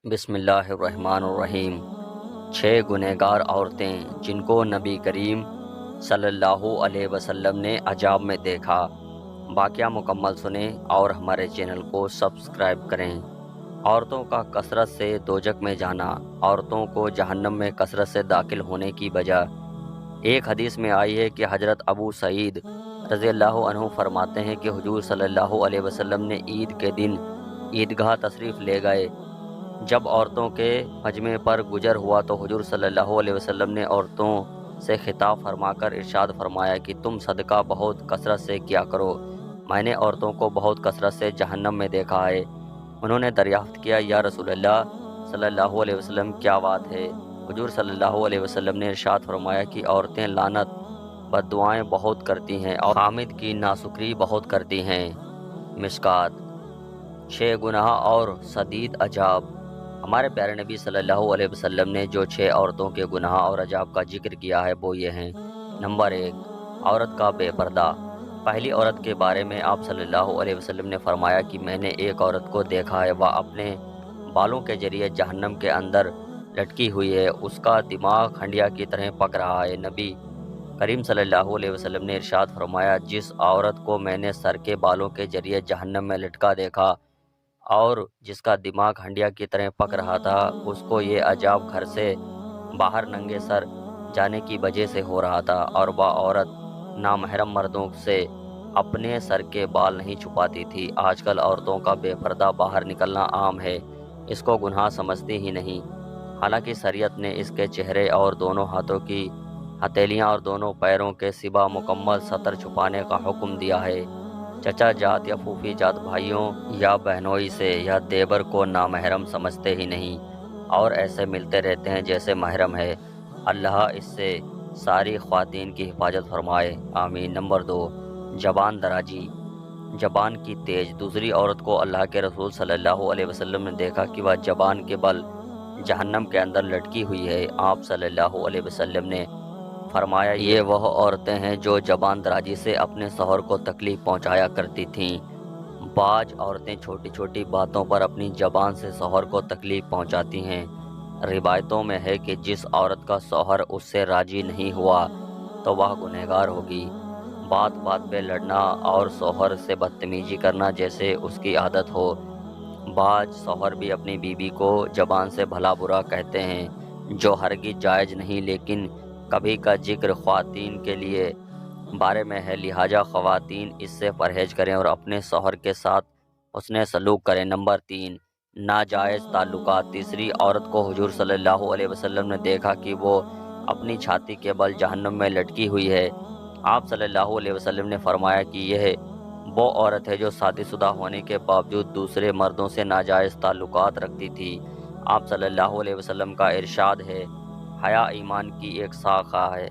بسم اللہ الرحمن الرحیم۔ 6 گنہگار عورتیں جن کو نبی کریم صلی اللہ علیہ وسلم نے عجاب میں دیکھا۔ واقعہ مکمل سنیں اور ہمارے چینل کو سبسکرائب کریں۔ عورتوں کا کثرت سے دوزخ میں جانا، عورتوں کو جہنم میں کثرت سے داخل ہونے کی وجہ۔ ایک حدیث میں آئی ہے کہ حضرت ابو سعید رضی اللہ عنہ فرماتے ہیں کہ حضور صلی اللہ علیہ وسلم نے عید کے دن عیدگاہ تشریف لے گئے۔ جب عورتوں کے مجمع پر گزر ہوا تو حضور صلی اللہ علیہ وسلم نے عورتوں سے خطاب فرما کر ارشاد فرمایا کہ تم صدقہ بہت کثرت سے کیا کرو، میں نے عورتوں کو بہت کثرت سے جہنم میں دیکھا ہے۔ انہوں نے دریافت کیا، یا رسول اللہ صلی اللہ علیہ وسلم کیا بات ہے؟ حضور صلی اللہ علیہ وسلم نے ارشاد فرمایا کہ عورتیں لعنت، بد دعائیں بہت کرتی ہیں اور حامد کی ناشکری بہت کرتی ہیں۔ مشکات 6 گناہ اور شدید عذاب۔ ہمارے پیارے نبی صلی اللہ علیہ وسلم نے جو 6 عورتوں کے گناہ اور عذاب کا ذکر کیا ہے وہ یہ ہیں۔ نمبر 1، عورت کا بے پردہ۔ پہلی عورت کے بارے میں آپ صلی اللہ علیہ وسلم نے فرمایا کہ میں نے ایک عورت کو دیکھا ہے، وہ اپنے بالوں کے ذریعے جہنم کے اندر لٹکی ہوئی ہے، اس کا دماغ ہنڈیا کی طرح پک رہا ہے۔ نبی کریم صلی اللہ علیہ وسلم نے ارشاد فرمایا، جس عورت کو میں نے سر کے بالوں کے ذریعے جہنم میں لٹکا دیکھا اور جس کا دماغ ہنڈیا کی طرح پک رہا تھا، اس کو یہ عذاب گھر سے باہر ننگے سر جانے کی وجہ سے ہو رہا تھا، اور وہ عورت نامحرم مردوں سے اپنے سر کے بال نہیں چھپاتی تھی۔ آج کل عورتوں کا بے پردہ باہر نکلنا عام ہے، اس کو گناہ سمجھتی ہی نہیں، حالانکہ شریعت نے اس کے چہرے اور دونوں ہاتھوں کی ہتھیلیاں اور دونوں پیروں کے سوا مکمل سطر چھپانے کا حکم دیا ہے۔ چچا جات یا پھوپھی جات بھائیوں یا بہنوئی سے یا دیور کو نامحرم سمجھتے ہی نہیں اور ایسے ملتے رہتے ہیں جیسے محرم ہے۔ اللہ اس سے ساری خواتین کی حفاظت فرمائے، آمین۔ نمبر 2، زبان درازی، زبان کی تیز۔ دوسری عورت کو اللہ کے رسول صلی اللہ علیہ وسلم نے دیکھا کہ وہ زبان کے بل جہنم کے اندر لٹکی ہوئی ہے۔ آپ صلی اللہ علیہ وسلم نے فرمایا، یہ وہ عورتیں ہیں جو زبان درازی سے اپنے شوہر کو تکلیف پہنچایا کرتی تھیں۔ بعض عورتیں چھوٹی چھوٹی باتوں پر اپنی زبان سے شوہر کو تکلیف پہنچاتی ہیں۔ روایتوں میں ہے کہ جس عورت کا شوہر اس سے راضی نہیں ہوا تو وہ گنہگار ہوگی۔ بات بات پہ لڑنا اور شوہر سے بدتمیزی کرنا جیسے اس کی عادت ہو۔ بعض شوہر بھی اپنی بیوی کو زبان سے بھلا برا کہتے ہیں، جو ہرگز جائز نہیں، لیکن کبھی کا ذکر خواتین کے لیے بارے میں ہے، لہٰذا خواتین اس سے پرہیز کریں اور اپنے شوہر کے ساتھ حسن سلوک کریں۔ نمبر 3، ناجائز تعلقات۔ تیسری عورت کو حضور صلی اللہ علیہ وسلم نے دیکھا کہ وہ اپنی چھاتی کے بل جہنم میں لٹکی ہوئی ہے۔ آپ صلی اللہ علیہ وسلم نے فرمایا کہ یہ وہ عورت ہے جو شادی شدہ ہونے کے باوجود دوسرے مردوں سے ناجائز تعلقات رکھتی تھی۔ آپ صلی اللہ علیہ وسلم کا ارشاد ہے، حیا ایمان کی ایک شاخہ ہے۔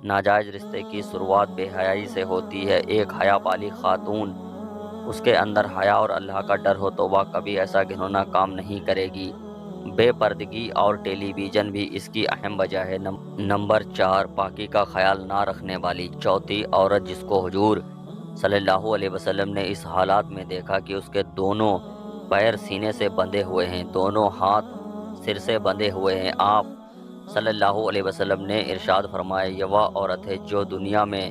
ناجائز رشتے کی شروعات بے حیائی سے ہوتی ہے۔ ایک حیا والی خاتون، اس کے اندر حیا اور اللہ کا ڈر ہو تو وہ کبھی ایسا گھناؤنا کام نہیں کرے گی۔ بے پردگی اور ٹیلی ویژن بھی اس کی اہم وجہ ہے۔ نمبر 4، پاکی کا خیال نہ رکھنے والی۔ چوتھی عورت جس کو حضور صلی اللہ علیہ وسلم نے اس حالات میں دیکھا کہ اس کے دونوں پیر سینے سے بندھے ہوئے ہیں، دونوں ہاتھ سر سے بندھے ہوئے ہیں۔ آپ صلی اللہ علیہ وسلم نے ارشاد فرمایا، یہ وہ عورت ہے جو دنیا میں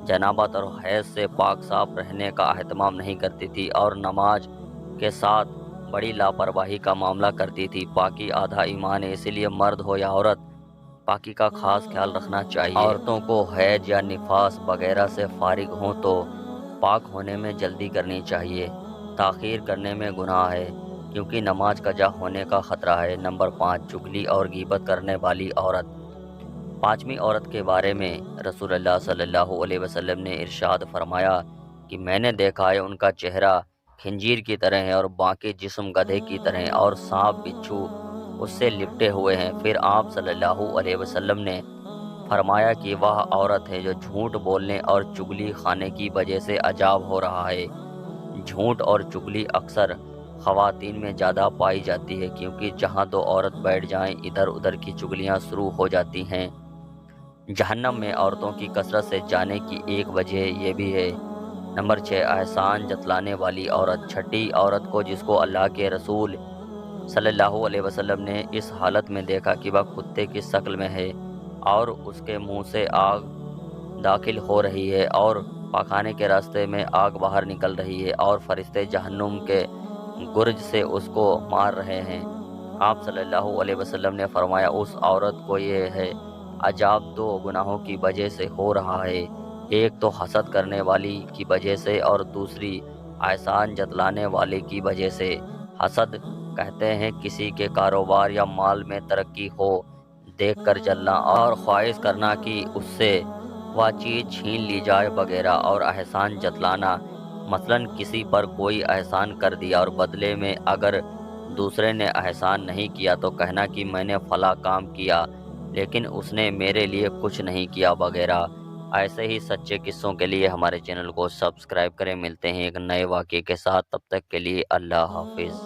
جنابت اور حیض سے پاک صاف رہنے کا اہتمام نہیں کرتی تھی اور نماز کے ساتھ بڑی لاپرواہی کا معاملہ کرتی تھی۔ پاکی آدھا ایمان ہے، اسی لیے مرد ہو یا عورت پاکی کا خاص خیال رکھنا چاہیے۔ عورتوں کو حیض یا نفاس وغیرہ سے فارغ ہوں تو پاک ہونے میں جلدی کرنی چاہیے، تاخیر کرنے میں گناہ ہے کیونکہ نماز قضا ہونے کا خطرہ ہے۔ نمبر 5، چغلی اور غیبت کرنے والی عورت۔ پانچویں عورت کے بارے میں رسول اللہ صلی اللہ علیہ وسلم نے ارشاد فرمایا کہ میں نے دیکھا ہے، ان کا چہرہ خنجیر کی طرح ہے اور باقی جسم گدھے کی طرح اور سانپ بچھو اس سے لپٹے ہوئے ہیں۔ پھر آپ صلی اللہ علیہ وسلم نے فرمایا کہ وہ عورت ہے جو جھوٹ بولنے اور چغلی خانے کی وجہ سے عذاب ہو رہا ہے۔ جھوٹ اور چغلی اکثر خواتین میں زیادہ پائی جاتی ہے کیونکہ جہاں دو عورت بیٹھ جائیں ادھر ادھر کی چغلیاں شروع ہو جاتی ہیں۔ جہنم میں عورتوں کی کثرت سے جانے کی ایک وجہ یہ بھی ہے۔ نمبر 6، احسان جتلانے والی عورت۔ چھٹی عورت کو جس کو اللہ کے رسول صلی اللہ علیہ وسلم نے اس حالت میں دیکھا کہ وہ کتے کی شکل میں ہے اور اس کے منہ سے آگ داخل ہو رہی ہے اور پاخانے کے راستے میں آگ باہر نکل رہی ہے اور فرشتے جہنم کے گرج سے اس کو مار رہے ہیں۔ آپ صلی اللہ علیہ وسلم نے فرمایا اس عورت کو یہ ہے عذاب دو گناہوں کی وجہ سے ہو رہا ہے، ایک تو حسد کرنے والی کی وجہ سے اور دوسری احسان جتلانے والے کی وجہ سے۔ حسد کہتے ہیں کسی کے کاروبار یا مال میں ترقی ہو دیکھ کر جلنا اور خواہش کرنا کہ اس سے وہ چیز چھین لی جائے وغیرہ، اور احسان جتلانا مثلاً کسی پر کوئی احسان کر دیا اور بدلے میں اگر دوسرے نے احسان نہیں کیا تو کہنا کہ میں نے فلاں کام کیا لیکن اس نے میرے لیے کچھ نہیں کیا وغیرہ۔ ایسے ہی سچے قصوں کے لیے ہمارے چینل کو سبسکرائب کریں۔ ملتے ہیں ایک نئے واقعے کے ساتھ، تب تک کے لیے اللہ حافظ۔